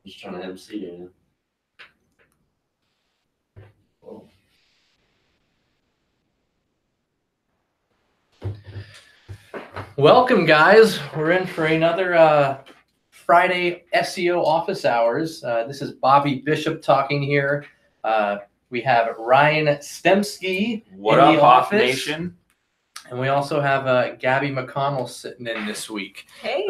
Just trying to MC it. Oh. Welcome, guys. We're in for another Friday SEO office hours. This is Bobby Bishop talking here. We have Ryan Stemsky in the office. Nation? And we also have Gabby McConnell sitting in this week. Hey.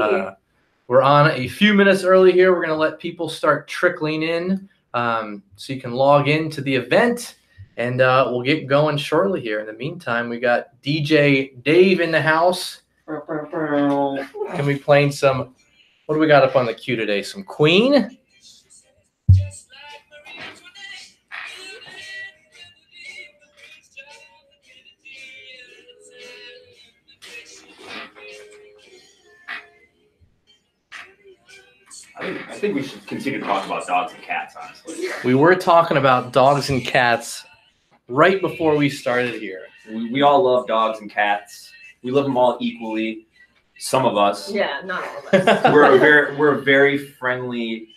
We're on a few minutes early here. We're going to let people start trickling in so you can log into the event. And we'll get going shortly here. In the meantime, we got DJ Dave in the house. Can we play some, what do we got up on the queue today? Some Queen? I think we should continue to talk about dogs and cats, honestly. We were talking about dogs and cats right before we started here. We all love dogs and cats. We love them all equally. Some of us. Yeah, not all of us. we're a very friendly,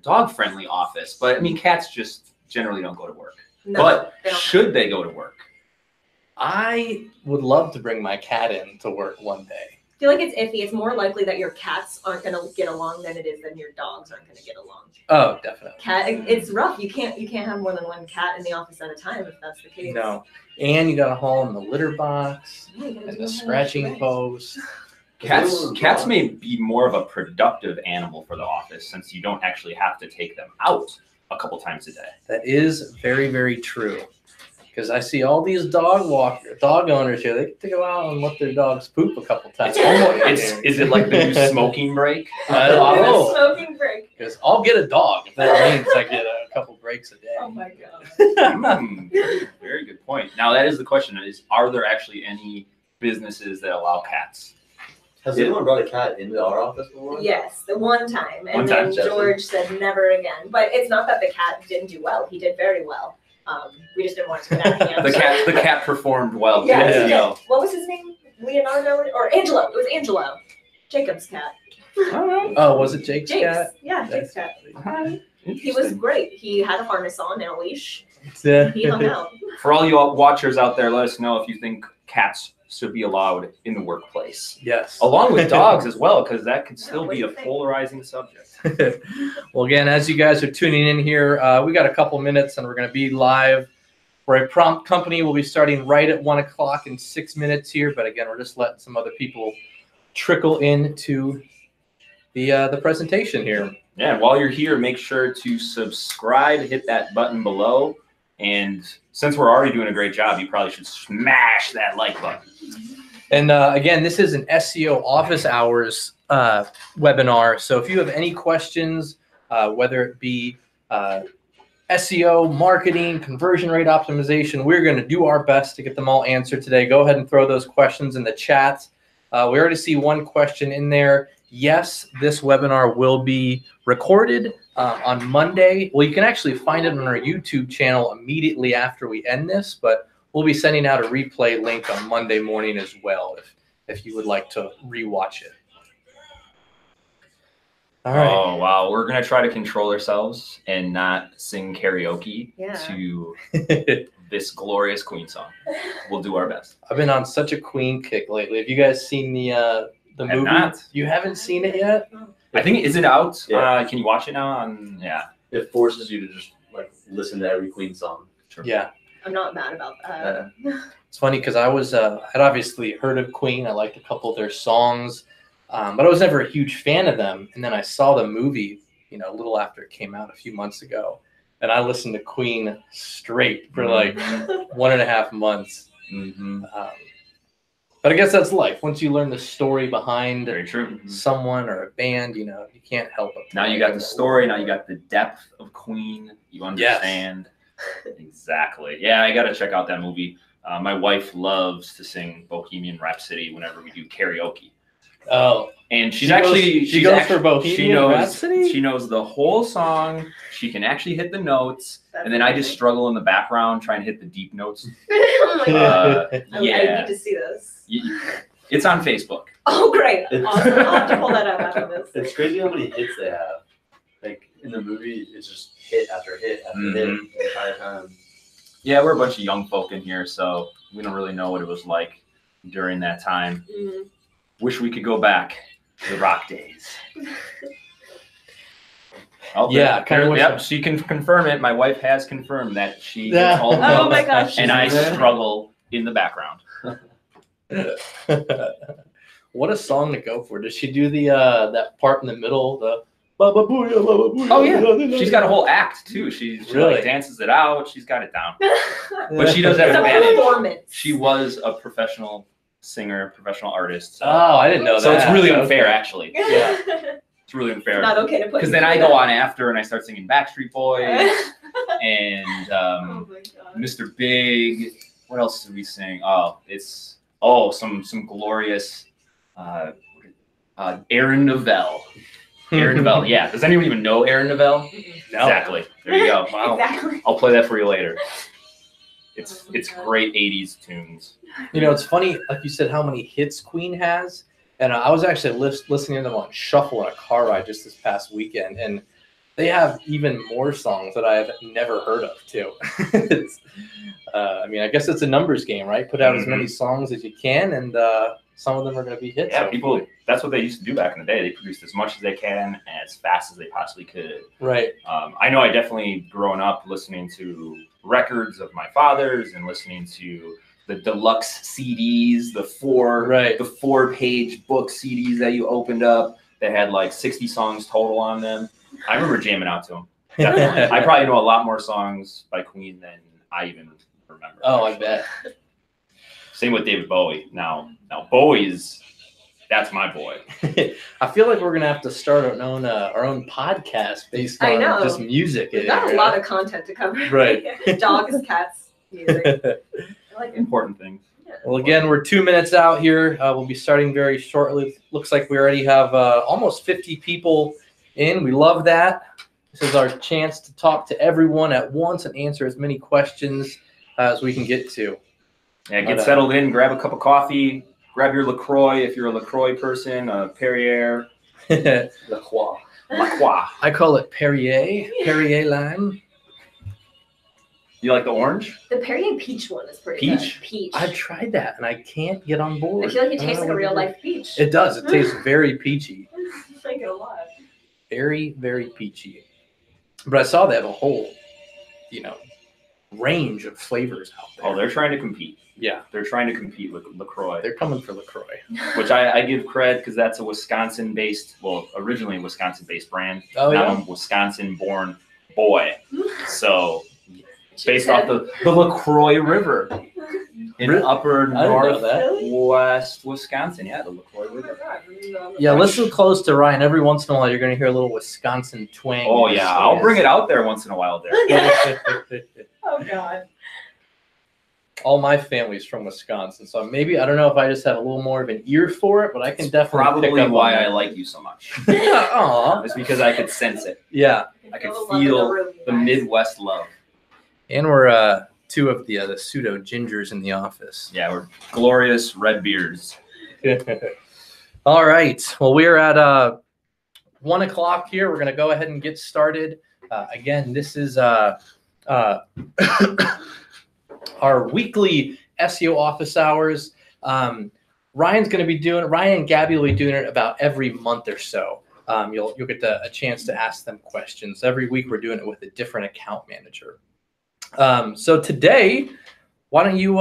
dog-friendly office. But I mean, cats just generally don't go to work. No, but should they go to work? I would love to bring my cat in to work one day. I feel like it's iffy. It's more likely that your cats aren't going to get along than it is that your dogs aren't going to get along. Oh, definitely. It's rough. You can't have more than one cat in the office at a time if that's the case. No, and you got to haul in the litter box and the scratching post. Cats may be more of a productive animal for the office since you don't actually have to take them out a couple times a day. That is very, very true. Because I see all these dog owners here. They get to go out and let their dogs poop a couple times. Is it like the new smoking break? Smoking break. Because I'll get a dog if that means I get a couple breaks a day. Oh my god. Very good point. Now that is the question: are there actually any businesses that allow cats? Has anyone brought a cat into our office before? Yes, the one time, and then George said never again. But it's not that the cat didn't do well; he did very well. We just didn't want to get out of the cat performed well. Yeah. What was his name? Leonardo or Angelo? It was Angelo, Jacob's cat. Oh, was it Jake's cat? Yeah, Jake's cat. He was great. He had a harness on and a leash. Yeah. He hung out. For all you watchers out there, let us know if you think cats should be allowed in the workplace. Yes. Along with dogs as well, because that could still be a polarizing subject. Well, again, as you guys are tuning in here, we got a couple minutes and we're going to be live for a prompt company. We'll be starting right at 1 o'clock in 6 minutes here. But again, we're just letting some other people trickle into the presentation here. Yeah, and while you're here, make sure to subscribe, hit that button below. And since we're already doing a great job, you probably should smash that like button. And again, this is an SEO office hours webinar. So if you have any questions, whether it be SEO, marketing, conversion rate optimization, we're going to do our best to get them all answered today. Go ahead and throw those questions in the chat. We already see one question in there. Yes, this webinar will be recorded on Monday. Well, you can actually find it on our YouTube channel immediately after we end this, but we'll be sending out a replay link on Monday morning as well if you would like to rewatch it. All right. Oh, wow. We're going to try to control ourselves and not sing karaoke to this glorious Queen song. We'll do our best. I've been on such a Queen kick lately. Have you guys seen the movie? Not. You haven't seen it yet? I think, is it out? Yeah. Can you watch it now? It forces you to just like listen to every Queen song. Sure. Yeah. I'm not mad about that. It's funny because I was I'd obviously heard of Queen. I liked a couple of their songs, but I was never a huge fan of them. And then I saw the movie, a little after it came out a few months ago, and I listened to Queen straight for like 1.5 months. Mm-hmm. But I guess that's life. Once you learn the story behind Very true. someone or a band, you can't help it. Now you got the story. Now you got the depth of Queen. You understand. Yes. Exactly. Yeah, I got to check out that movie. My wife loves to sing Bohemian Rhapsody whenever we do karaoke. Oh, and she goes for Bohemian Rhapsody? She knows the whole song. She can actually hit the notes. That's and then I just struggle in the background trying to hit the deep notes. Oh my God. I need to see this. It's on Facebook. Oh, great. Awesome. I'll have to pull that up after this. It's crazy how many hits they have. like in the movie, it's just hit after hit after hit the entire time. Yeah, we're a bunch of young folk in here, so we don't really know what it was like during that time. Wish we could go back to the rock days. Yeah, kind of. Yep, she can confirm it. My wife has confirmed that she gets all the Oh my gosh. and I struggle in the background. What a song to go for. Does she do the that part in the middle, the Baba Booyah, Baba Booyah? Oh yeah, she's got a whole act too. She really like dances it out. She's got it down. But she does have an advantage. She was a professional singer, professional artist. So. Oh, I didn't know that. So it's really unfair, actually. Yeah. It's really unfair. Not okay to put. Because then I go on after and I start singing Backstreet Boys and Mr. Big. What else did we sing? Oh, it's some glorious Aaron Novell. Aaron Novell, yeah. Does anyone even know Aaron Novell? No. Exactly. There you go. Wow. Exactly. I'll play that for you later. It's great 80s tunes. You know, it's funny, like you said, how many hits Queen has. And I was actually listening to them on shuffle on a car ride just this past weekend, and they have even more songs that I've never heard of too. I mean, I guess it's a numbers game, right? Put out as many songs as you can, and some of them are going to be hits. Yeah, people. That's what they used to do back in the day. They produced as much as they can and as fast as they possibly could. Right. I know I definitely growing up listening to records of my father's and listening to the deluxe CDs, the 4-page book CDs that you opened up that had like 60 songs total on them. I remember jamming out to them. Definitely. I probably know a lot more songs by Queen than I even remember. Oh, I bet. Same with David Bowie. Now that's my boy. I feel like we're gonna have to start our own podcast based on just music. We've got a lot of content to cover. Right. Dogs, cats, music. I like important things. Yeah. Well, again, we're 2 minutes out here. We'll be starting very shortly. Looks like we already have almost 50 people in. We love that. This is our chance to talk to everyone at once and answer as many questions as we can get to. Yeah, get settled in, grab a cup of coffee, grab your LaCroix if you're a LaCroix person, Perrier. LaCroix. LaCroix. I call it Perrier, Perrier lime. You like the orange? The Perrier peach one is pretty good. Peach. I've tried that and I can't get on board. I feel like it tastes like a real life peach. It does. It tastes very peachy. I like it a lot. Very, very peachy. But I saw they have a whole, range of flavors out there. Oh, they're trying to compete. Yeah. They're trying to compete with LaCroix. They're coming for LaCroix. Which I give cred because that's a Wisconsin-based, originally a Wisconsin-based brand. Oh, now yeah. I'm a Wisconsin-born boy. So based off the LaCroix River in upper northwest Wisconsin. Yeah, the LaCroix River. Yeah, listen close to Ryan. Every once in a while, you're going to hear a little Wisconsin twang. Oh, yeah. I'll bring it out there once in a while there. Oh, God. All my family's from Wisconsin, so maybe, I don't know if I just have a little more of an ear for it, but I can definitely probably pick up why on I like you so much. Aw. It's because I could sense it. Yeah. I could feel the Midwest love. And we're two of the pseudo gingers in the office. Yeah, we're glorious red beards. All right. Well, we're at 1 o'clock here. We're going to go ahead and get started. Again, this is our weekly SEO office hours. Ryan and Gabby will be doing it about every month or so. You'll get a chance to ask them questions. Every week we're doing it with a different account manager. So today, why don't you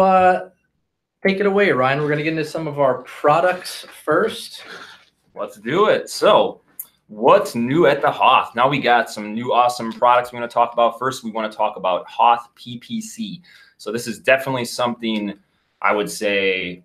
take it away, Ryan? We're going to get into some of our products first. Let's do it. So what's new at the Hoth? Now we got some new awesome products we're going to talk about. First, we want to talk about Hoth PPC. So this is definitely something I would say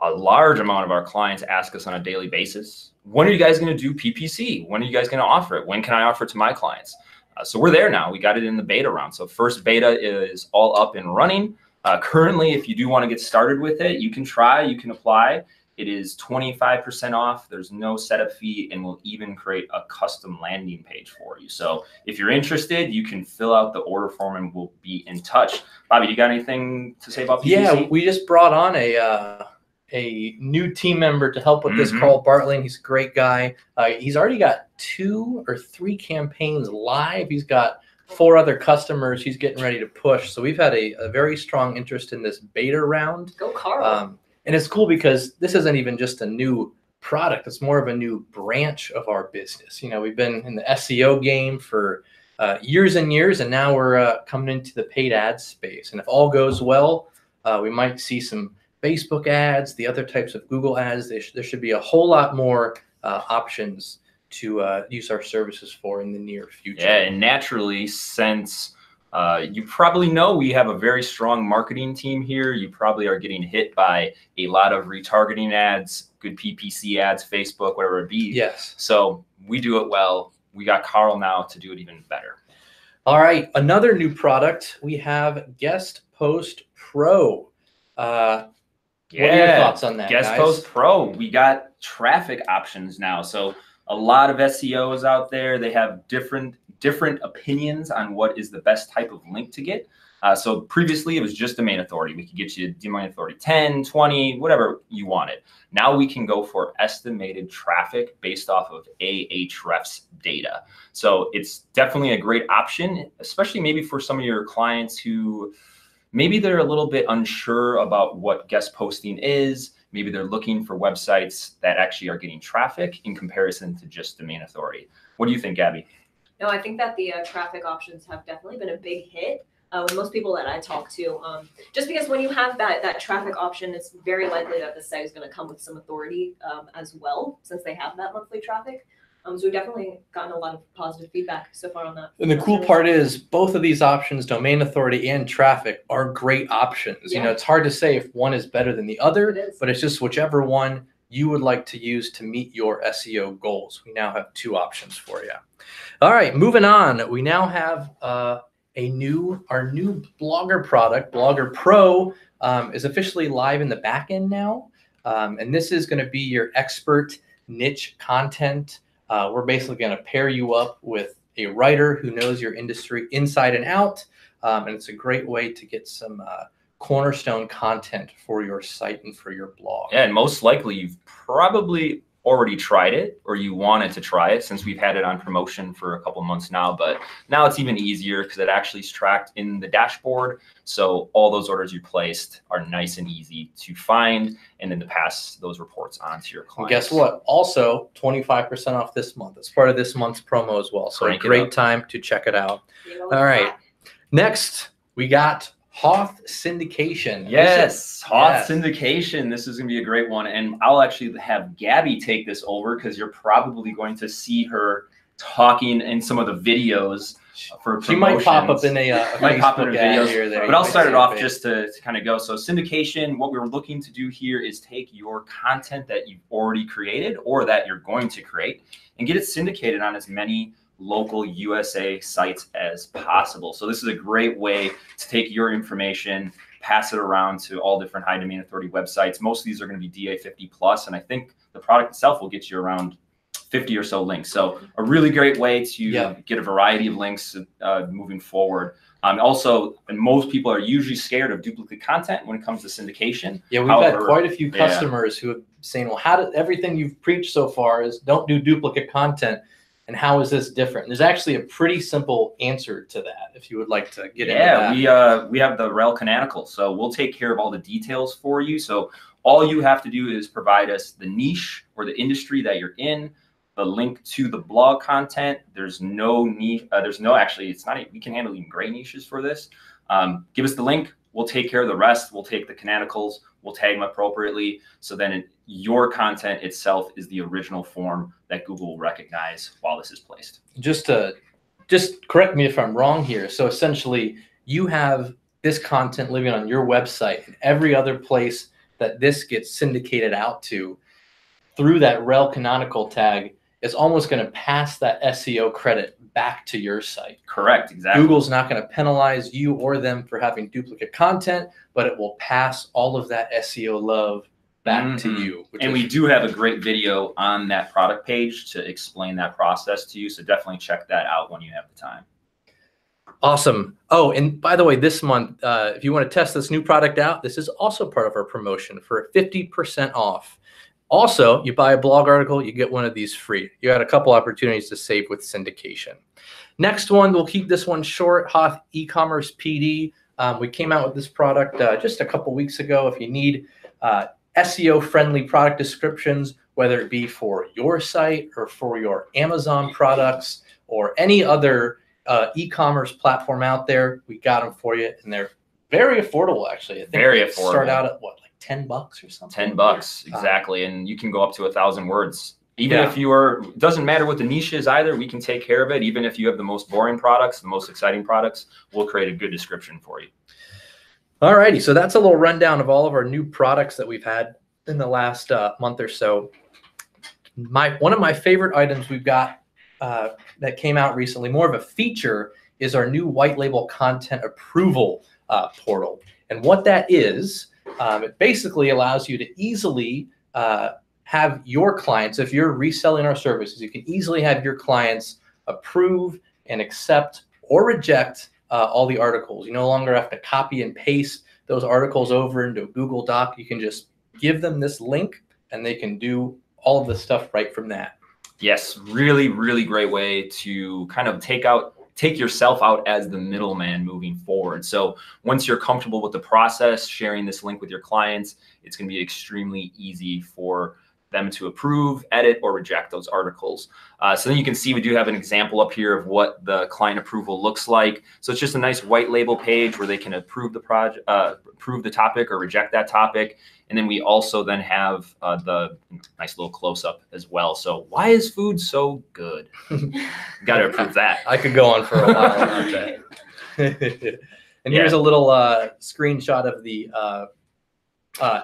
a large amount of our clients ask us on a daily basis. When are you guys going to do PPC? When are you guys going to offer it? When can I offer it to my clients? So we're there now. We got it in the beta round. So first beta is all up and running. Currently, if you do want to get started with it, you can try, you can apply. It is 25% off. There's no setup fee, and we'll even create a custom landing page for you. So if you're interested, you can fill out the order form and we'll be in touch. Bobby, you got anything to say about PPC? Yeah, we just brought on a a new team member to help with this, Carl Bartling. He's a great guy. He's already got 2 or 3 campaigns live. He's got 4 other customers he's getting ready to push. So we've had a very strong interest in this beta round. Go Carl. And it's cool because this isn't even just a new product. It's more of a new branch of our business. You know, we've been in the SEO game for years and years, and now we're coming into the paid ads space. And if all goes well, we might see some Facebook ads, the other types of Google ads. There should be a whole lot more options to use our services for in the near future. Yeah, and naturally, since you probably know we have a very strong marketing team here, you probably are getting hit by a lot of retargeting ads, good PPC ads, Facebook, whatever it be. Yes. So we do it well. We got Carl now to do it even better. All right, another new product. We have Guest Post Pro. What are your thoughts on that, Guest Post Pro. We got traffic options now. So a lot of SEOs out there, they have different opinions on what is the best type of link to get. So previously it was just domain authority. We could get you domain authority 10, 20, whatever you wanted. Now we can go for estimated traffic based off of Ahrefs data. So it's definitely a great option, especially maybe for some of your clients who maybe they're a little bit unsure about what guest posting is. Maybe they're looking for websites that actually are getting traffic in comparison to just domain authority. What do you think, Gabby? No, I think that the traffic options have definitely been a big hit with most people that I talk to. Just because when you have that traffic option, it's very likely that the site is going to come with some authority as well, since they have that monthly traffic. So we've definitely gotten a lot of positive feedback so far on that. And the cool part is both of these options, domain authority and traffic, are great options. Yeah. You know, it's hard to say if one is better than the other, but it's just whichever one you would like to use to meet your SEO goals. We now have 2 options for you. All right, moving on. We now have our new Blogger product, Blogger Pro, is officially live in the back end now. And this is going to be your expert niche content. We're basically going to pair you up with a writer who knows your industry inside and out. And it's a great way to get some cornerstone content for your site and for your blog. Yeah, and most likely you've probably already tried it, or you wanted to try it, since we've had it on promotion for a couple months now. But now it's even easier because it actually is tracked in the dashboard. So all those orders you placed are nice and easy to find, and then to pass those reports on to your clients. And guess what? Also, 25% off this month. It's part of this month's promo as well. So a great time to check it out. All right. Next, we got Hoth syndication. Yes, Hoth syndication. This is going to be a great one. And I'll actually have Gabby take this over because you're probably going to see her talking in some of the videos for promotions. She might pop up in a Facebook ad here or there. But I'll start it off just to kind of go. So syndication, what we're looking to do here is take your content that you've already created or that you're going to create and get it syndicated on as many local USA sites as possible. So this is a great way to take your information, pass it around to all different high domain authority websites. Most of these are going to be DA50 plus, and I think the product itself will get you around 50 or so links. So a really great way to get a variety of links moving forward. Also, and most people are usually scared of duplicate content when it comes to syndication. Yeah, we've had quite a few customers who have saying, well, how did everything you've preached so far is don't do duplicate content. And how is this different? There's actually a pretty simple answer to that if you would like to get into that. Yeah, we have the rel canonical. So we'll take care of all the details for you. So all you have to do is provide us the niche or the industry that you're in, the link to the blog content. There's no niche. Actually, it's not, we can handle even gray niches for this. Give us the link. We'll take care of the rest. We'll take the canonicals. We'll tag them appropriately. So then your content itself is the original form that Google will recognize while this is placed. Just correct me if I'm wrong here. So essentially, you have this content living on your website, and every other place that this gets syndicated out to through that rel canonical tag is almost going to pass that SEO credit back to your site. Correct, exactly. Google's not going to penalize you or them for having duplicate content, but it will pass all of that SEO love back to you. And we do have a great video on that product page to explain that process to you. So definitely check that out when you have the time. Awesome. Oh, and by the way, this month, if you want to test this new product out, this is also part of our promotion for 50% off. Also, you buy a blog article, you get one of these free. You got a couple opportunities to save with syndication. Next one, we'll keep this one short, Hoth e-commerce PD. We came out with this product just a couple weeks ago. If you need SEO-friendly product descriptions, whether it be for your site or for your Amazon products or any other e-commerce platform out there, we got them for you, and they're very affordable, actually. I think Very they affordable. start out at what, like $10 or something? $10, exactly. And you can go up to 1,000 words. Even Yeah. if you are, it doesn't matter what the niche is either, we can take care of it. Even if you have the most boring products, the most exciting products, we'll create a good description for you. All righty, so that's a little rundown of all of our new products that we've had in the last month or so. One of my favorite items we've got that came out recently, more of a feature, is our new white label content approval portal. And what that is, it basically allows you to easily have your clients, if you're reselling our services, you can easily have your clients approve and accept or reject all the articles. You no longer have to copy and paste those articles over into a Google Doc. You can just give them this link and they can do all of the stuff right from that. Yes, really, really great way to kind of take yourself out as the middleman moving forward. So once you're comfortable with the process, sharing this link with your clients, it's going to be extremely easy for them to approve, edit, or reject those articles. So then you can see we do have an example up here of what the client approval looks like. So it's just a nice white label page where they can approve the project, approve the topic or reject that topic. And then we also then have the nice little close-up as well. So why is food so good? Got to approve that. I could go on for a while about that. And here's a little screenshot of the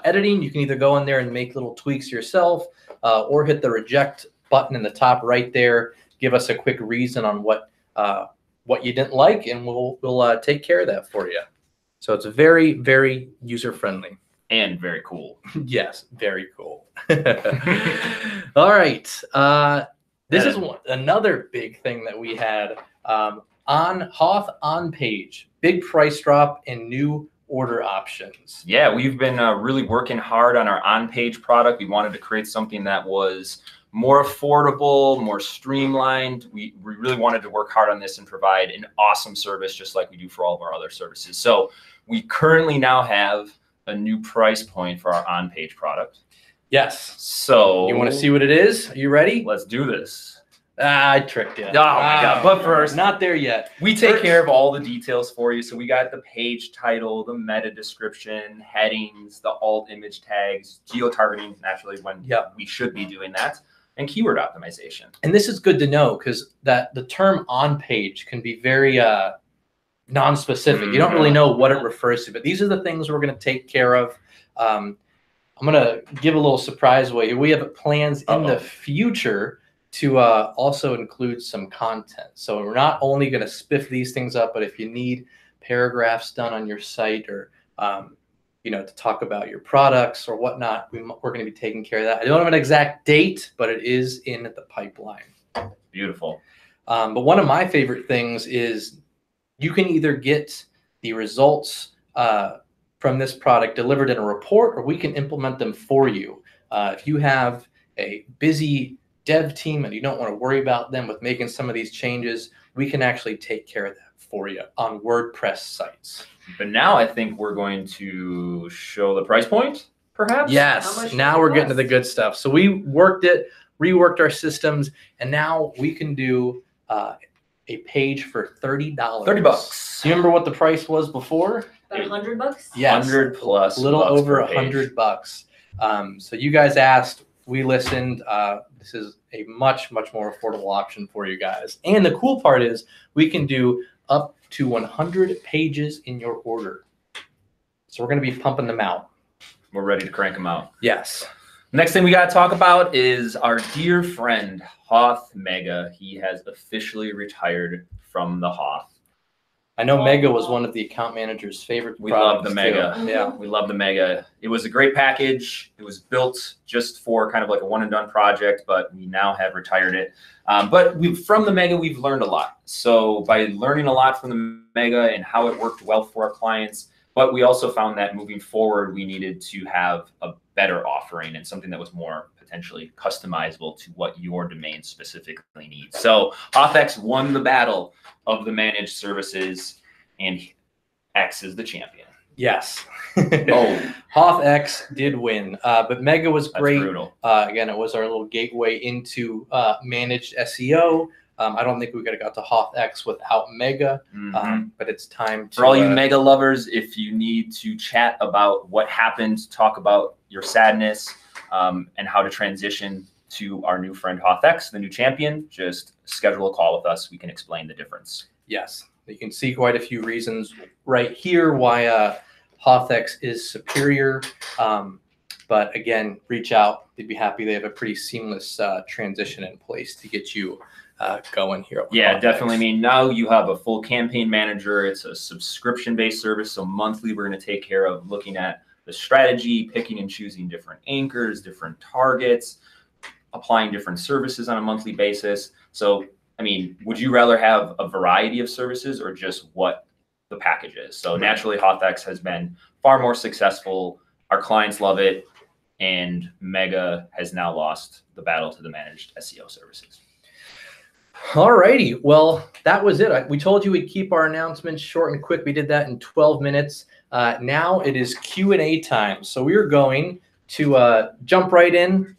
editing. You can either go in there and make little tweaks yourself or hit the reject button in the top right there. Give us a quick reason on what you didn't like, and we'll take care of that for you. So it's very, very user-friendly. And very cool. Yes, very cool. All right. This is another big thing that we had on Hoth OnPage. Big price drop and new order options. Yeah, we've been really working hard on our OnPage product. We wanted to create something that was more affordable, more streamlined. We really wanted to work hard on this and provide an awesome service just like we do for all of our other services. So we currently now have a new price point for our OnPage product. Yes. So you want to see what it is? Are you ready? Let's do this. I tricked you. Oh my God. But first, not there yet. We take care of all the details for you. So we got the page title, the meta description, headings, the alt image tags, geo-targeting, naturally when we should be doing that, and keyword optimization. And this is good to know because the term on page can be very non-specific. You don't really know what it refers to, but these are the things we're going to take care of. I'm going to give a little surprise away. We have plans in the future to also include some content. So we're not only going to spiff these things up, but if you need paragraphs done on your site or, to talk about your products or whatnot, we're going to be taking care of that. I don't have an exact date, but it is in the pipeline. Beautiful. But one of my favorite things is you can either get the results from this product delivered in a report, or we can implement them for you. If you have a busy dev team and you don't want to worry about them with making some of these changes, we can actually take care of that for you on WordPress sites. But now I think we're going to show the price point, perhaps? Yes, now we're getting to the good stuff. So we reworked our systems, and now we can do a page for $30. $30. Do you remember what the price was before? About $100? Yes. 100 plus. A little over $100. So you guys asked, we listened. This is a much, much more affordable option for you guys. And the cool part is we can do up to 100 pages in your order. So we're going to be pumping them out. We're ready to crank them out. Yes. Next thing we got to talk about is our dear friend, Hoth Mega. He has officially retired from the Hoth. I know Mega was one of the account manager's favorite We love the products, Mega. too. Yeah. We love the Mega. It was a great package. It was built just for kind of like a one and done project, but we now have retired it. But from the Mega, we've learned a lot. So by learning a lot from the Mega and how it worked well for our clients, but we also found that moving forward, we needed to have a better offering and something that was more potentially customizable to what your domain specifically needs. So HothX won the battle of the managed services, and X is the champion. Yes. Oh, HothX did win, but Mega was that's great. brutal. Again, it was our little gateway into managed SEO. I don't think we could have got to HothX without Mega, but it's time to. For all you Mega lovers, if you need to chat about what happened, talk about your sadness, and how to transition to our new friend HothX, the new champion, just schedule a call with us. We can explain the difference. Yes, you can see quite a few reasons right here why HothX is superior. But again, reach out. They'd be happy. They have a pretty seamless transition in place to get you going here. Yeah, definitely. I mean, now you have a full campaign manager. It's a subscription-based service. So monthly, we're going to take care of looking at the strategy, picking and choosing different anchors, different targets, applying different services on a monthly basis. So, I mean, would you rather have a variety of services or just what the package is? So naturally, HothX has been far more successful. Our clients love it. And Mega has now lost the battle to the managed SEO services. All righty. Well, that was it. We told you we'd keep our announcements short and quick. We did that in 12 minutes. Now it is Q&A time. So we're going to jump right in.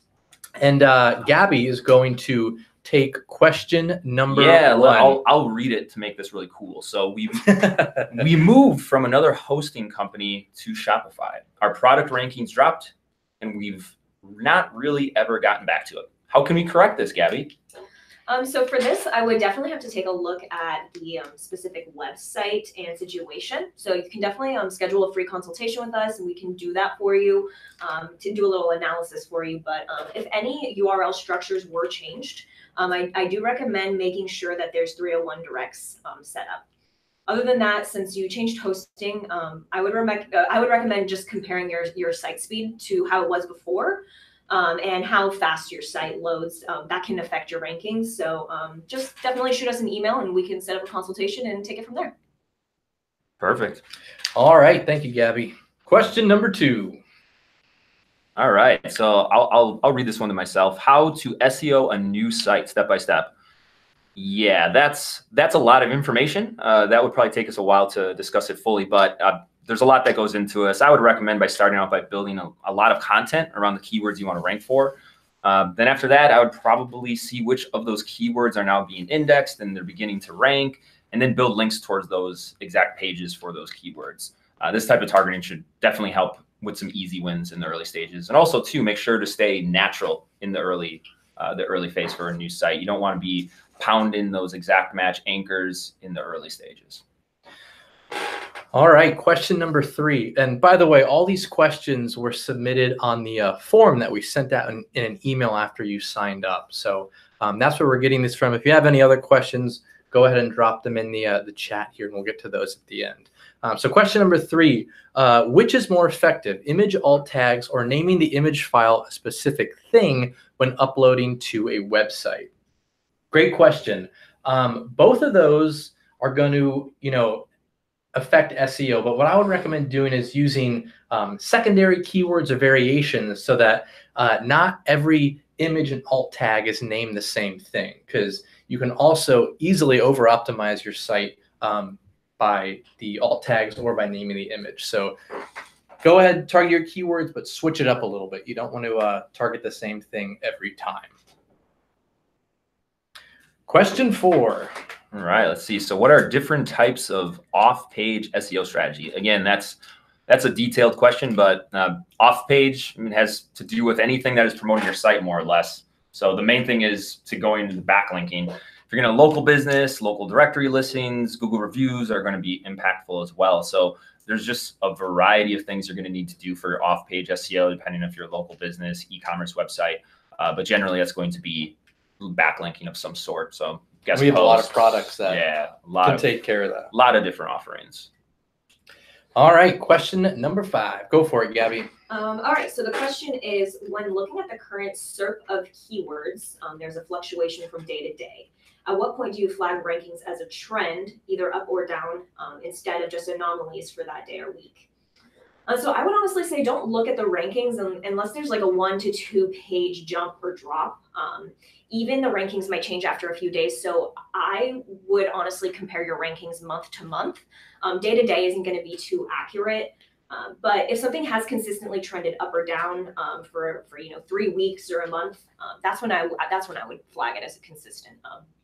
And Gabby is going to take question number one. I'll read it to make this really cool. So we moved from another hosting company to Shopify. Our product rankings dropped, and we've not really ever gotten back to it. How can we correct this, Gabby? So for this, I would definitely have to take a look at the specific website and situation. So you can definitely schedule a free consultation with us, and we can do that for you to do a little analysis for you. But if any URL structures were changed, I do recommend making sure that there's 301 directs set up. Other than that, since you changed hosting, I would recommend just comparing your site speed to how it was before. And how fast your site loads, that can affect your rankings. So just definitely shoot us an email and we can set up a consultation and take it from there. Perfect. All right. Thank you, Gabby. Question number 2. All right. So I'll read this one to myself. How to SEO a new site step by step. Yeah, that's a lot of information. That would probably take us a while to discuss it fully, but there's a lot that goes into us. I would recommend by starting out by building a lot of content around the keywords you want to rank for. Then after that, I would probably see which of those keywords are now being indexed and they're beginning to rank, and then build links towards those exact pages for those keywords. This type of targeting should definitely help with some easy wins in the early stages. And also, too, make sure to stay natural in the early phase for a new site. You don't want to be pounding those exact match anchors in the early stages. All right, question number 3. And by the way, all these questions were submitted on the form that we sent out in an email after you signed up. So that's where we're getting this from. If you have any other questions, go ahead and drop them in the chat here, and we'll get to those at the end. So question number 3, which is more effective, image alt tags or naming the image file a specific thing when uploading to a website? Great question. Both of those are going to, affect SEO, but what I would recommend doing is using secondary keywords or variations so that not every image and alt tag is named the same thing, because you can also easily over optimize your site by the alt tags or by naming the image. So go ahead, target your keywords, but switch it up a little bit. You don't want to target the same thing every time. Question 4. All right, let's see. So what are different types of off-page SEO strategy? Again, that's a detailed question, but off-page has to do with anything that is promoting your site more or less. So the main thing is to go into the backlinking. If you're going to local business, local directory listings, Google reviews are going to be impactful as well. So there's just a variety of things you're going to need to do for your off-page SEO, depending if you're a local business, e-commerce website. But generally, that's going to be backlinking of some sort. So guest We have a lot of posts. products that can take care of that. A lot of different offerings. All right, question number 5. Go for it, Gabby. All right, so the question is, when looking at the current SERP of keywords, there's a fluctuation from day to day. At what point do you flag rankings as a trend, either up or down, instead of just anomalies for that day or week? So I would honestly say don't look at the rankings unless there's like a 1 to 2 page jump or drop. Even the rankings might change after a few days. So I would honestly compare your rankings month to month. Day to day isn't going to be too accurate. But if something has consistently trended up or down for 3 weeks or a month, that's when I would flag it as a consistent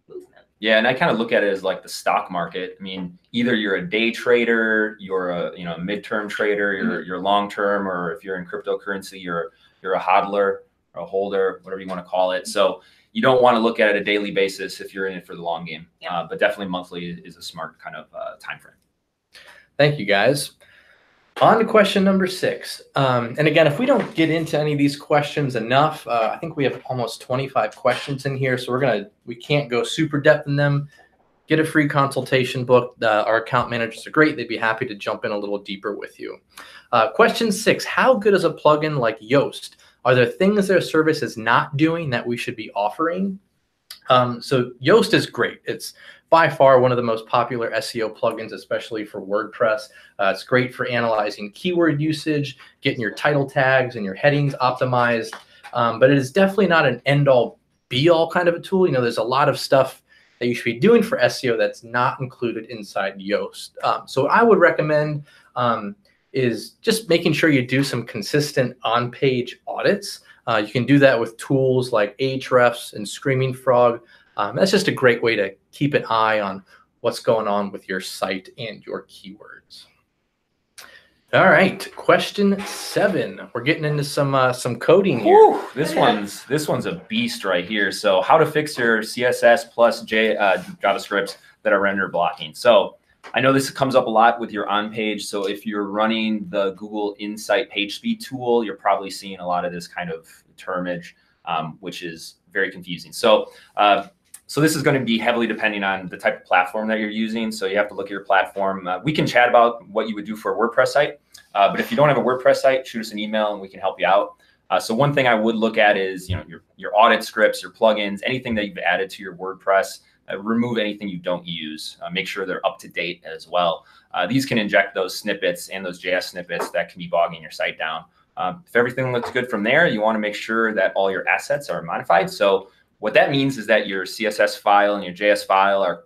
movement. Yeah, and I kind of look at it as like the stock market. I mean, either you're a day trader, you're a midterm trader, you're long term, or if you're in cryptocurrency, you're a hodler or a holder, whatever you want to call it. So you don't want to look at it a daily basis if you're in it for the long game. Yeah. But definitely monthly is a smart kind of time frame. Thank you, guys. On to question number 6. And again, if we don't get into any of these questions enough, I think we have almost 25 questions in here. So we can't go super depth in them. Get a free consultation book. Our account managers are great. They'd be happy to jump in a little deeper with you. Question 6, how good is a plugin like Yoast? Are there things their service is not doing that we should be offering? So Yoast is great. It's by far one of the most popular SEO plugins, especially for WordPress. It's great for analyzing keyword usage, getting your title tags and your headings optimized. But it is definitely not an end-all, be-all kind of a tool. There's a lot of stuff that you should be doing for SEO that's not included inside Yoast. So what I would recommend is just making sure you do some consistent on-page audits. You can do that with tools like Ahrefs and Screaming Frog. That's just a great way to keep an eye on what's going on with your site and your keywords. All right, question 7. We're getting into some coding here. Whew, this one's a beast right here. So how to fix your CSS plus JavaScripts that are render blocking. So I know this comes up a lot with your on-page. So if you're running the Google Insight page speed tool, you're probably seeing a lot of this kind of termage, which is very confusing. So this is going to be heavily depending on the type of platform that you're using. So you have to look at your platform. We can chat about what you would do for a WordPress site. But if you don't have a WordPress site, shoot us an email and we can help you out. So one thing I would look at is your audit scripts, your plugins, anything that you've added to your WordPress. Remove anything you don't use. Make sure they're up to date as well. These can inject those snippets and those JS snippets that can be bogging your site down. If everything looks good from there, you want to make sure that all your assets are modified. So what that means is that your CSS file and your JS file are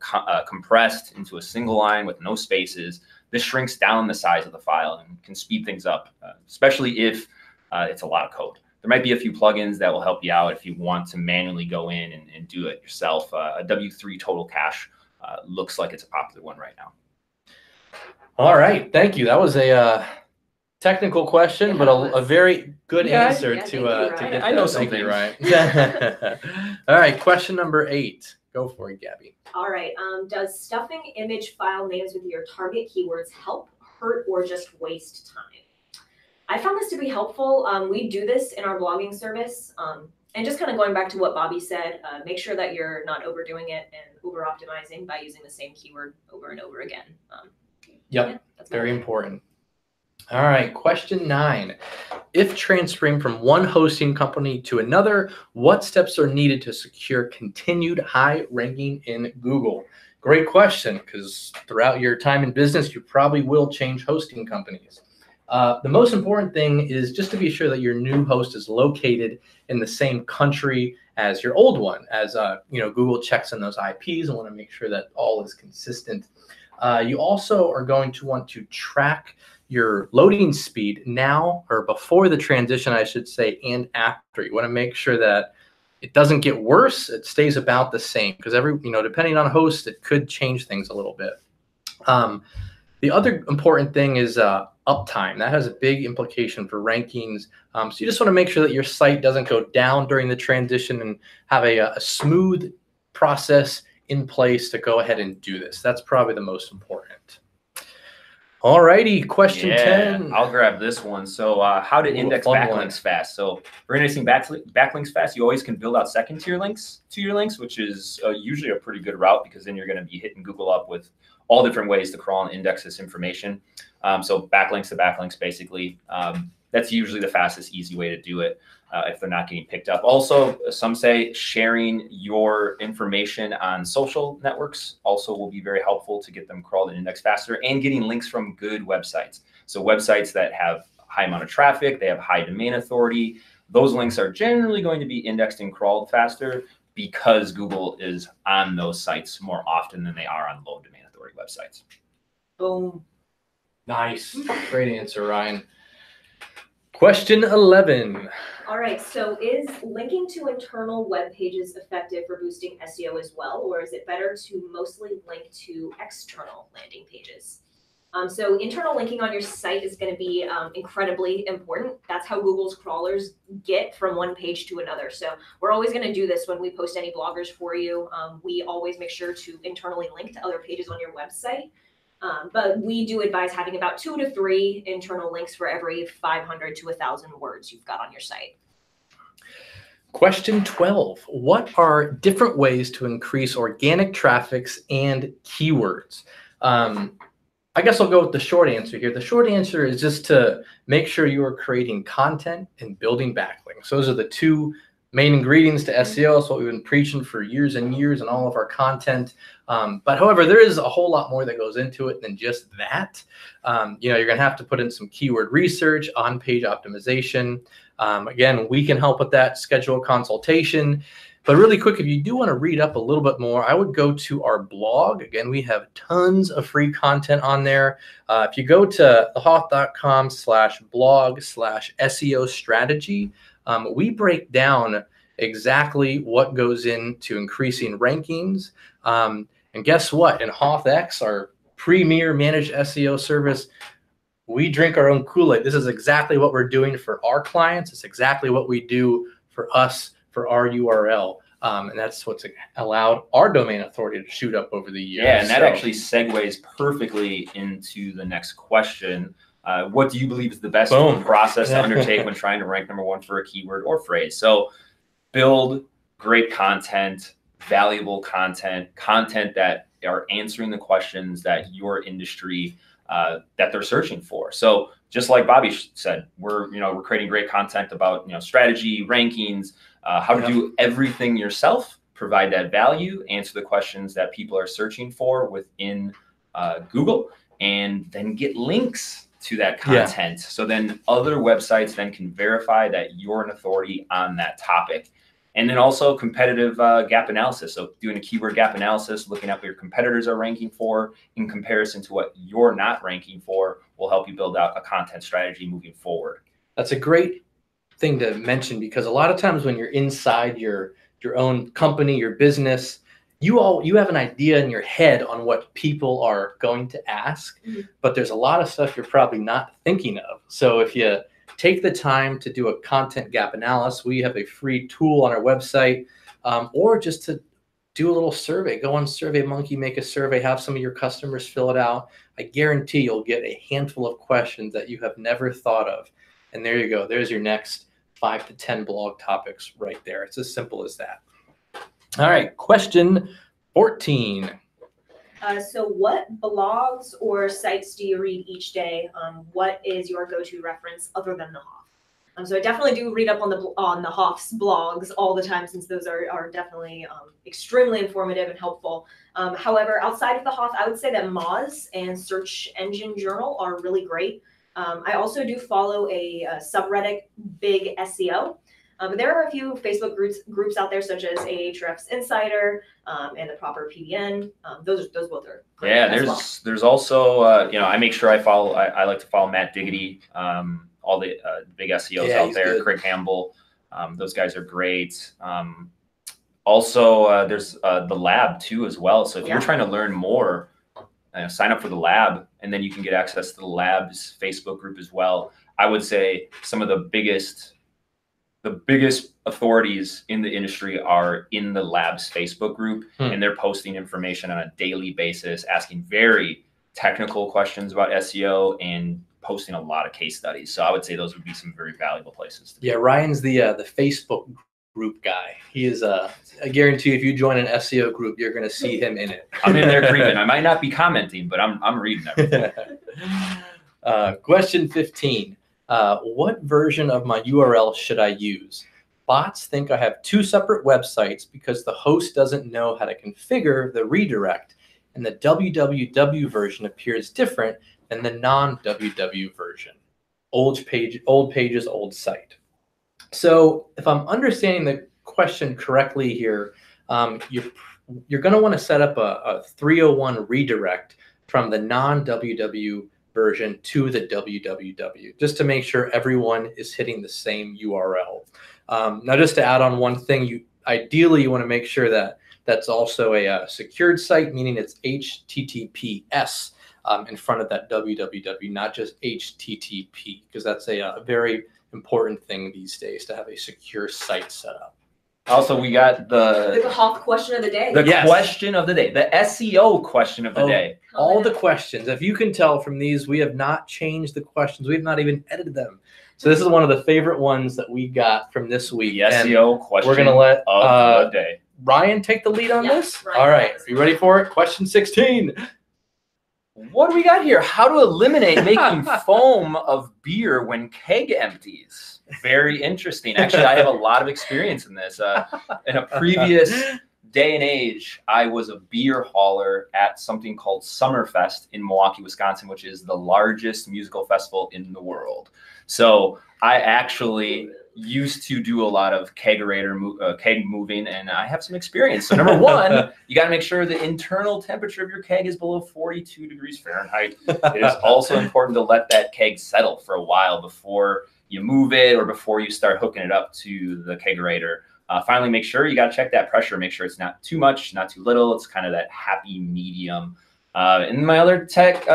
compressed into a single line with no spaces. This shrinks down the size of the file and can speed things up, especially if it's a lot of code. There might be a few plugins that will help you out if you want to manually go in and do it yourself. A W3 total cache looks like it's a popular one right now. All right, thank you. That was a technical question, but a very good answer to get I know something right. All right, question number 8. Go for it, Gabby. All right. Does stuffing image file names with your target keywords help, hurt, or just waste time? I found this to be helpful. We do this in our blogging service. And just kind of going back to what Bobby said, make sure that you're not overdoing it and over-optimizing by using the same keyword over and over again. Yep, that's very important. All right, question 9. If transferring from one hosting company to another, what steps are needed to secure continued high ranking in Google? Great question, because throughout your time in business, you probably will change hosting companies. The most important thing is just to be sure that your new host is located in the same country as your old one, as Google checks in those IPs and want to make sure that all is consistent. You also are going to want to track your loading speed now, or before the transition, I should say, and after. You want to make sure that it doesn't get worse, it stays about the same, because depending on host, it could change things a little bit. The other important thing is uptime. That has a big implication for rankings. So you just want to make sure that your site doesn't go down during the transition and have a smooth process in place to go ahead and do this. That's probably the most important. All righty, question Yeah, 10. I'll grab this one. So how to Ooh, a index fun backlinks fast. So for indexing backlinks fast, you always can build out second tier links to your links, which is usually a pretty good route because then you're going to be hitting Google up with all different ways to crawl and index this information. So backlinks to backlinks, basically. That's usually the fastest, easy way to do it if they're not getting picked up. Also, some say sharing your information on social networks also will be very helpful to get them crawled and indexed faster, and getting links from good websites. So websites that have high amount of traffic, they have high domain authority. Those links are generally going to be indexed and crawled faster because Google is on those sites more often than they are on low domain authority websites. Boom. Nice. Great answer, Ryan. Question 11. All right, so is linking to internal web pages effective for boosting SEO as well, or is it better to mostly link to external landing pages? So internal linking on your site is going to be incredibly important. That's how Google's crawlers get from one page to another. So we're always going to do this when we post any bloggers for you. We always make sure to internally link to other pages on your website. But we do advise having about 2 to 3 internal links for every 500 to 1,000 words you've got on your site. Question 12. What are different ways to increase organic traffics and keywords? I guess I'll go with the short answer here. The short answer is just to make sure you are creating content and building backlinks. Those are the two main ingredients to SEO. It's what we've been preaching for years and years in all of our content. But however, there is a whole lot more that goes into it than just that. You're going to have to put in some keyword research, on-page optimization. Again, we can help with that. Schedule a consultation. But really quick, if you do want to read up a little bit more, I would go to our blog. Again, we have tons of free content on there. If you go to hoth.com/blog/SEO strategy, we break down exactly what goes into increasing rankings. And guess what? In HothX, our premier managed SEO service, we drink our own Kool-Aid. This is exactly what we're doing for our clients. It's exactly what we do for us, for our URL. And that's what's allowed our domain authority to shoot up over the years. Yeah, and that actually segues perfectly into the next question. What do you believe is the best process to undertake when trying to rank #1 for a keyword or phrase? So build great content, valuable content, content that are answering the questions that your industry that they're searching for. So just like Bobby said, we're creating great content about strategy, rankings, how to do everything yourself, provide that value, answer the questions that people are searching for within Google, and then get links to that content. So then other websites then can verify that you're an authority on that topic. And then also competitive gap analysis. So doing a keyword gap analysis, looking at what your competitors are ranking for in comparison to what you're not ranking for, will help you build out a content strategy moving forward. That's a great thing to mention, because a lot of times when you're inside your own company, your business, you have an idea in your head on what people are going to ask, but there's a lot of stuff you're probably not thinking of. So if you take the time to do a content gap analysis, we have a free tool on our website, or just to do a little survey. Go on SurveyMonkey, make a survey, have some of your customers fill it out. I guarantee you'll get a handful of questions that you have never thought of. And there you go. There's your next 5 to 10 blog topics right there. It's as simple as that. All right, question 14. So what blogs or sites do you read each day? What is your go-to reference other than the Hoth? So I definitely do read up on the Hoth's blogs all the time, since those are definitely extremely informative and helpful. However, outside of the Hoth, I would say that Moz and Search Engine Journal are really great. I also do follow a subreddit, Big SEO. But there are a few Facebook groups out there, such as Ahrefs Insider and the Proper PBN. Those both are great. Yeah, there's also I make sure I like to follow Matt Diggity, all the big SEOs out there, good. Craig Campbell, those guys are great. Also, there's the lab too as well. So if you're trying to learn more, sign up for the lab, and then you can get access to the lab's Facebook group as well. I would say some of the biggest authorities in the industry are in the lab's Facebook group, and they're posting information on a daily basis, asking very technical questions about SEO and posting a lot of case studies. So I would say those would be some very valuable places to be. Yeah, Ryan's the Facebook group guy. He is I guarantee if you join an SEO group, you're going to see him in it. I'm in there creeping. I might not be commenting, but I'm reading everything. Question 15. What version of my URL should I use? Bots think I have 2 separate websites because the host doesn't know how to configure the redirect, and the www version appears different than the non-www version. Old pages, old site. So if I'm understanding the question correctly here, you're going to want to set up a 301 redirect from the non-www version to the www, just to make sure everyone is hitting the same URL. Now, just to add on one thing, ideally you want to make sure that that's also a secured site, meaning it's HTTPS in front of that www, not just HTTP, because that's a very important thing these days to have a secure site set up. Also, we got The Hoth question of the day. the question of the day, the SEO question of the day. All the questions. If you can tell from these, we have not changed the questions. We have not even edited them. So this is one of the favorite ones that we got from this week. The SEO question we're going to let of the day. Ryan take the lead on Yes, this. Ryan All right. does. Are you ready for it? Question 16. What do we got here? How to eliminate making foam of beer when keg empties. Very interesting. Actually, I have a lot of experience in this. In a previous day and age, I was a beer hauler at something called Summerfest in Milwaukee, Wisconsin, which is the largest musical festival in the world. So I actually used to do a lot of keg moving, and I have some experience. So number one, you got to make sure the internal temperature of your keg is below 42 degrees Fahrenheit. It is also important to let that keg settle for a while before you move it or before you start hooking it up to the kegerator. Finally, make sure you got to check that pressure. Make sure it's not too much, not too little. It's kind of that happy medium. And my other tip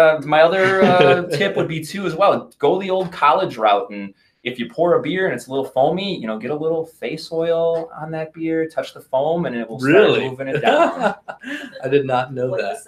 would be too as well. Go the old college route, and if you pour a beer and it's a little foamy, get a little face oil on that beer, touch the foam, and it will start moving it down. I did not know that.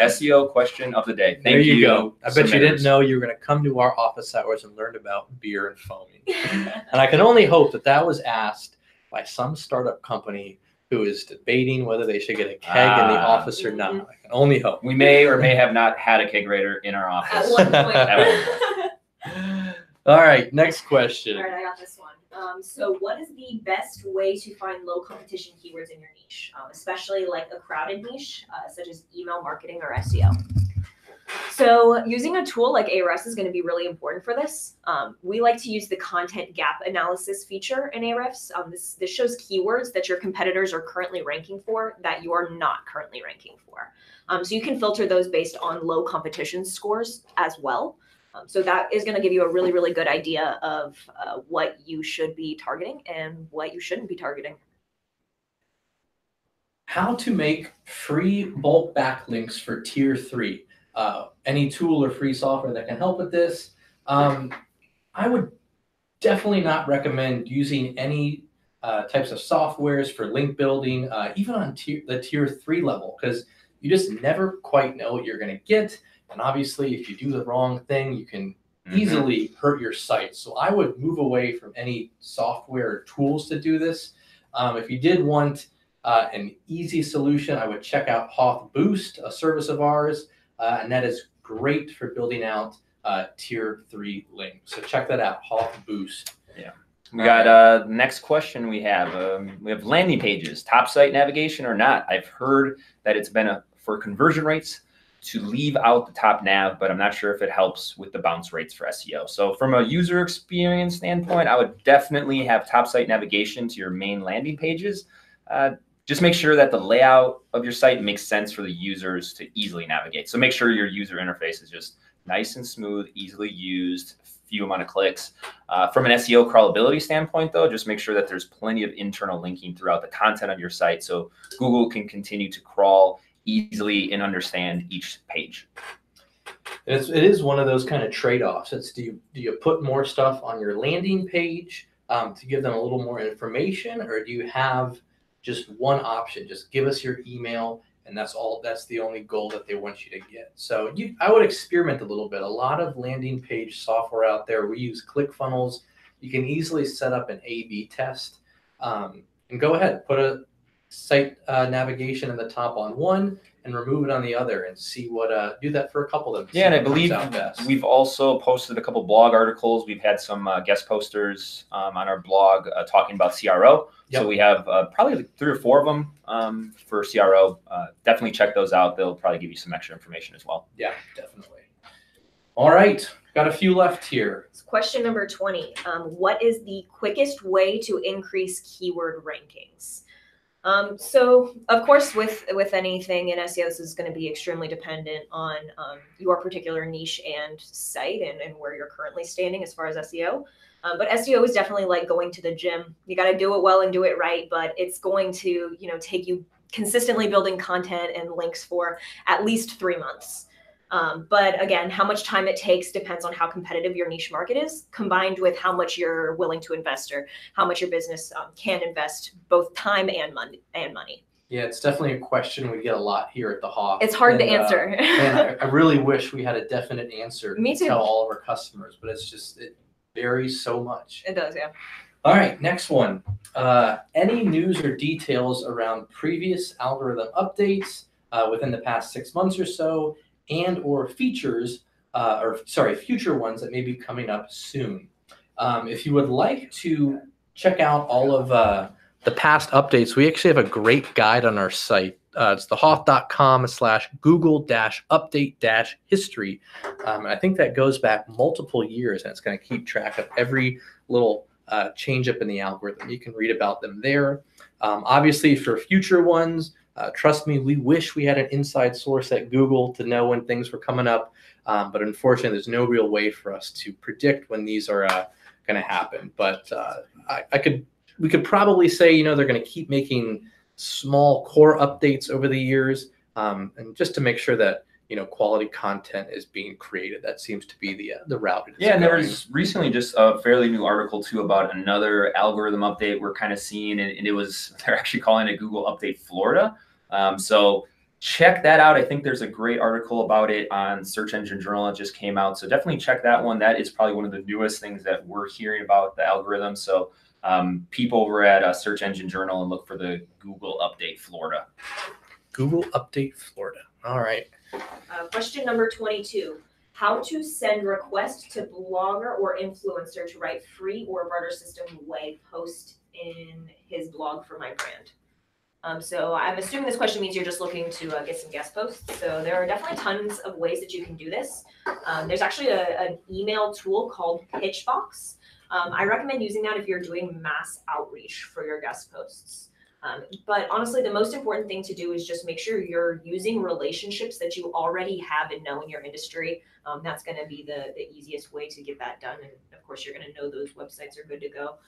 SEO question of the day. There you go. I bet you didn't know you were going to come to our office hours and learn about beer and foaming. And I can only hope that was asked by some startup company who is debating whether they should get a keg in the office or not. I can only hope. We may or may have not had a kegerator in our office. At one point. All right, next question. All right, I got this one. So what is the best way to find low competition keywords in your niche, especially like a crowded niche, such as email marketing or SEO? So using a tool like Ahrefs is going to be really important for this. We like to use the content gap analysis feature in Ahrefs. This shows keywords that your competitors are currently ranking for that you are not currently ranking for. So you can filter those based on low competition scores as well. So that is going to give you a really, really good idea of what you should be targeting and what you shouldn't be targeting. How to make free bulk backlinks for tier 3. Any tool or free software that can help with this. I would definitely not recommend using any types of softwares for link building, even on the tier 3 level, because you just never quite know what you're going to get. And obviously, if you do the wrong thing, you can easily hurt your site. So I would move away from any software or tools to do this. If you did want an easy solution, I would check out Hoth Boost, a service of ours, and that is great for building out tier 3 links. So check that out, Hoth Boost. Yeah. We got next question we have landing pages, top site navigation or not. I've heard that it's been for conversion rates to leave out the top nav, but I'm not sure if it helps with the bounce rates for SEO. So from a user experience standpoint, I would definitely have top site navigation to your main landing pages. Just make sure that the layout of your site makes sense for the users to easily navigate. So make sure your user interface is just nice and smooth, easily used, few amount of clicks. From an SEO crawlability standpoint, though, just make sure that there's plenty of internal linking throughout the content of your site so Google can continue to crawl easily and understand each page. It is one of those kind of trade-offs. It's do you put more stuff on your landing page to give them a little more information, or do you have just one option? Just give us your email and that's the only goal that they want you to get. So I would experiment a little bit. A lot of landing page software out there, we use ClickFunnels. You can easily set up an A/B test, and go ahead, put a site navigation in the top on one and remove it on the other, and see what do that for a couple of them. Yeah, and I believe we've also posted a couple blog articles. We've had some guest posters on our blog talking about CRO. Yep. So we have probably like 3 or 4 of them for CRO. Definitely check those out. They'll probably give you some extra information as well. Yeah, definitely. All right, got a few left here. Question number 20. What is the quickest way to increase keyword rankings? So of course, with anything in SEO, this is going to be extremely dependent on your particular niche and site and where you're currently standing as far as SEO. But SEO is definitely like going to the gym. You got to do it well and do it right, but it's going to, take you consistently building content and links for at least 3 months. But again, how much time it takes depends on how competitive your niche market is, combined with how much you're willing to invest or how much your business can invest, both time and money. Yeah, it's definitely a question we get a lot here at the Hoth. It's hard to answer. And I really wish we had a definite answer Me to too. tell all of our customers, but it varies so much. It does, yeah. All right, next one. Any news or details around previous algorithm updates within the past 6 months or so, and or future ones that may be coming up soon. If you would like to check out all of the past updates, we actually have a great guide on our site. It's thehoth.com/google-update-history. I think that goes back multiple years, and it's going to keep track of every little change up in the algorithm. You can read about them there. Obviously, for future ones, trust me, we wish we had an inside source at Google to know when things were coming up, but unfortunately, there's no real way for us to predict when these are going to happen. But we could probably say, they're going to keep making small core updates over the years, and just to make sure that quality content is being created. That seems to be the route. Yeah, and there was recently just a fairly new article too about another algorithm update we're kind of seeing, and they're actually calling it Google Update Florida. So check that out. I think there's a great article about it on Search Engine Journal. It just came out, so definitely check that one. That is probably one of the newest things that we're hearing about the algorithm. So peep over at Search Engine Journal and look for the Google Update Florida. Google Update Florida. All right. Question number 22. How to send requests to blogger or influencer to write free or barter system way post in his blog for my brand. So I'm assuming this question means you're just looking to get some guest posts. So there are definitely tons of ways that you can do this. There's actually an email tool called Pitchbox. I recommend using that if you're doing mass outreach for your guest posts. But honestly, the most important thing to do is just make sure you're using relationships that you already have and know in your industry. That's going to be the easiest way to get that done. And of course, you're going to know those websites are good to go.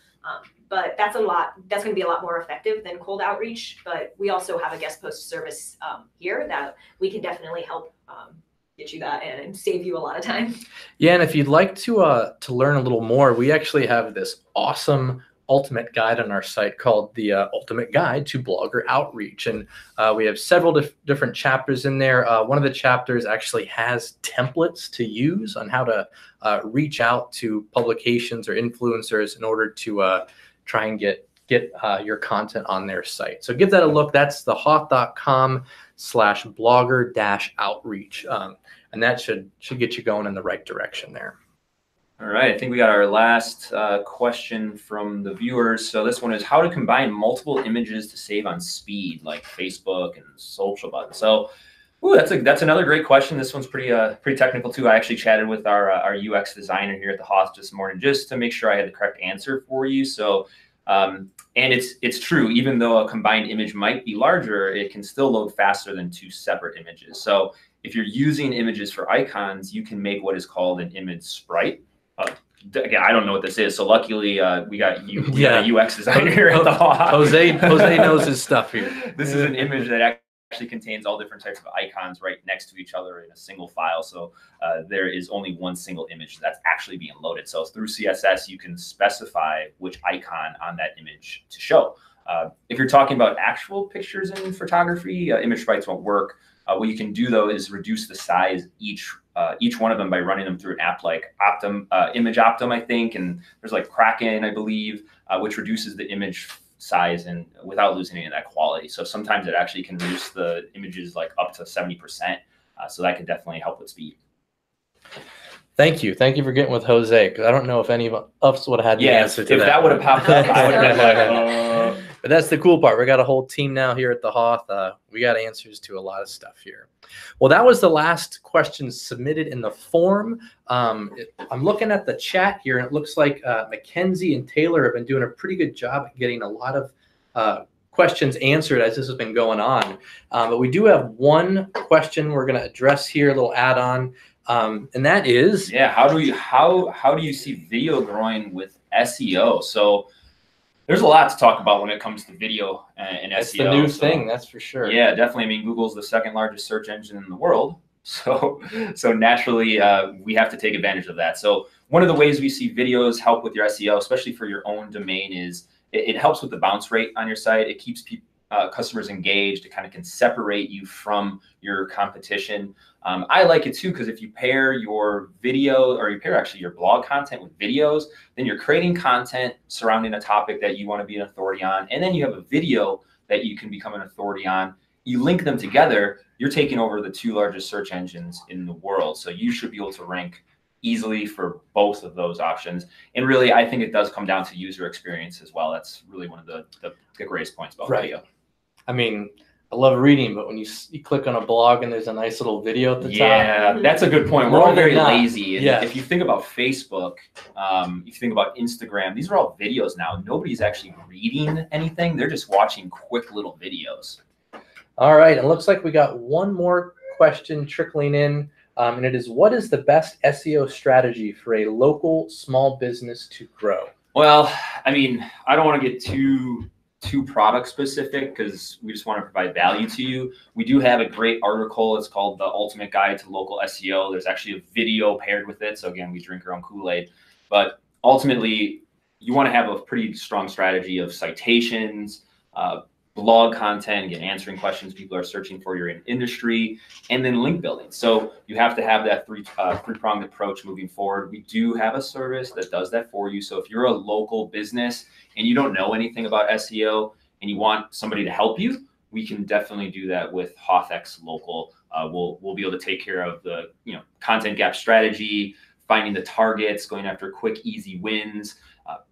But that's going to be a lot more effective than cold outreach. But we also have a guest post service here that we can definitely help get you that and save you a lot of time. Yeah, and if you'd like to learn a little more, we actually have this awesome ultimate guide on our site called the Ultimate Guide to Blogger Outreach, and we have several different chapters in there. One of the chapters actually has templates to use on how to reach out to publications or influencers in order to try and get your content on their site. So give that a look. That's the hoth.com/blogger-outreach, and that should get you going in the right direction there. All right, I think we got our last question from the viewers. So this one is how to combine multiple images to save on speed, like Facebook and social buttons. So that's another great question. This one's pretty technical too. I actually chatted with our UX designer here at the Hoth this morning just to make sure I had the correct answer for you. So and it's true, even though a combined image might be larger, it can still load faster than 2 separate images. So if you're using images for icons, you can make what is called an image sprite. Again, I don't know what this is, so luckily we got a UX designer here at the Hoth. Jose knows his stuff here. This is an image that actually contains all different types of icons right next to each other in a single file. So there is only one single image that's actually being loaded. So through CSS, you can specify which icon on that image to show. If you're talking about actual pictures in photography, image sprites won't work. What you can do though is reduce the size each one of them by running them through an app like Image Optim, I think, and there's like Kraken, I believe, which reduces the image size and without losing any of that quality. So sometimes it actually can reduce the images like up to 70%. So that could definitely help with speed. Thank you for getting with Jose, because I don't know if any of us would have had the answer to that. If that would have popped up, I would have been like, But that's the cool part. We got a whole team now here at the Hoth. We got answers to a lot of stuff here. Well, that was the last question submitted in the form. I'm looking at the chat here, and it looks like Mackenzie and Taylor have been doing a pretty good job at getting a lot of questions answered as this has been going on. But we do have one question we're going to address here, a little add-on. And that is, how do you see video growing with SEO? So there's a lot to talk about when it comes to video and SEO. It's the new thing, that's for sure. Yeah, definitely. I mean, Google's the second largest search engine in the world. So naturally, we have to take advantage of that. So one of the ways we see videos help with your SEO, especially for your own domain, is it helps with the bounce rate on your site. It keeps customers engaged. It kind of can separate you from your competition. I like it too, because if you pair your video, or you pair actually your blog content with videos, then you're creating content surrounding a topic that you want to be an authority on. And then you have a video that you can become an authority on. You link them together, you're taking over the 2 largest search engines in the world. So you should be able to rank easily for both of those options. And really, I think it does come down to user experience as well. That's really one of the greatest points about video. I mean, I love reading, but when you click on a blog and there's a nice little video at the top. Yeah, that's a good point. We're all very lazy. And yeah. If you think about Facebook, if you think about Instagram, these are all videos now. Nobody's actually reading anything. They're just watching quick little videos. All right. It looks like we got one more question trickling in. And it is, what is the best SEO strategy for a local small business to grow? Well, I mean, I don't want to get too product specific, because we just want to provide value to you. We do have a great article. It's called The Ultimate Guide to Local SEO. There's actually a video paired with it. So again, we drink our own Kool-Aid. But ultimately, you want to have a pretty strong strategy of citations, blog content, again, answering questions people are searching for your industry, and then link building. So you have to have that three-pronged approach moving forward. We do have a service that does that for you. So if you're a local business and you don't know anything about SEO and you want somebody to help you, we can definitely do that with HothX Local. We'll be able to take care of the content gap strategy, finding the targets, going after quick, easy wins,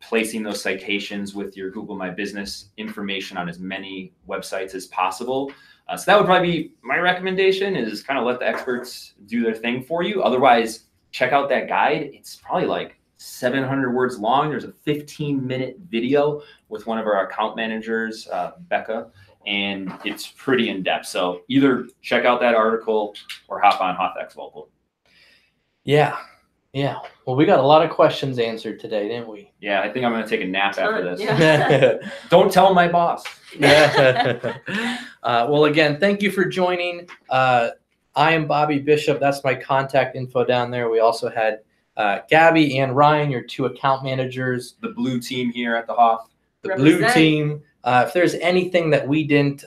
placing those citations with your Google My Business information on as many websites as possible. So that would probably be my recommendation, is kind of let the experts do their thing for you. Otherwise, check out that guide. It's probably like 700 words long. There's a 15-minute video with one of our account managers, Becca, and it's pretty in-depth. So either check out that article or hop on HothX Local. Yeah. Well, we got a lot of questions answered today, didn't we? Yeah, I think I'm going to take a nap after this. Yeah. Don't tell my boss. Well, again, thank you for joining. I am Bobby Bishop. That's my contact info down there. We also had Gabby and Ryan, your 2 account managers. The blue team here at the Hoth. The blue team. If there's anything that we didn't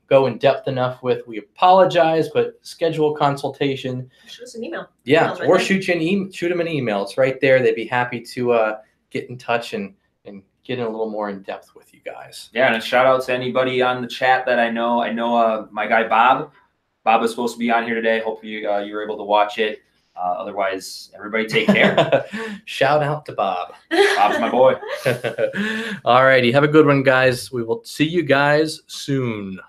go in depth enough with, we apologize, but schedule a consultation. Shoot us an email. Yeah, or shoot them an email. It's right there. They'd be happy to get in touch and get in a little more in depth with you guys. Yeah, and a shout out to anybody on the chat that I know. I know my guy Bob. Bob was supposed to be on here today. Hopefully you were able to watch it. Otherwise, everybody take care. Shout out to Bob. Bob's my boy. All righty. Have a good one, guys. We will see you guys soon.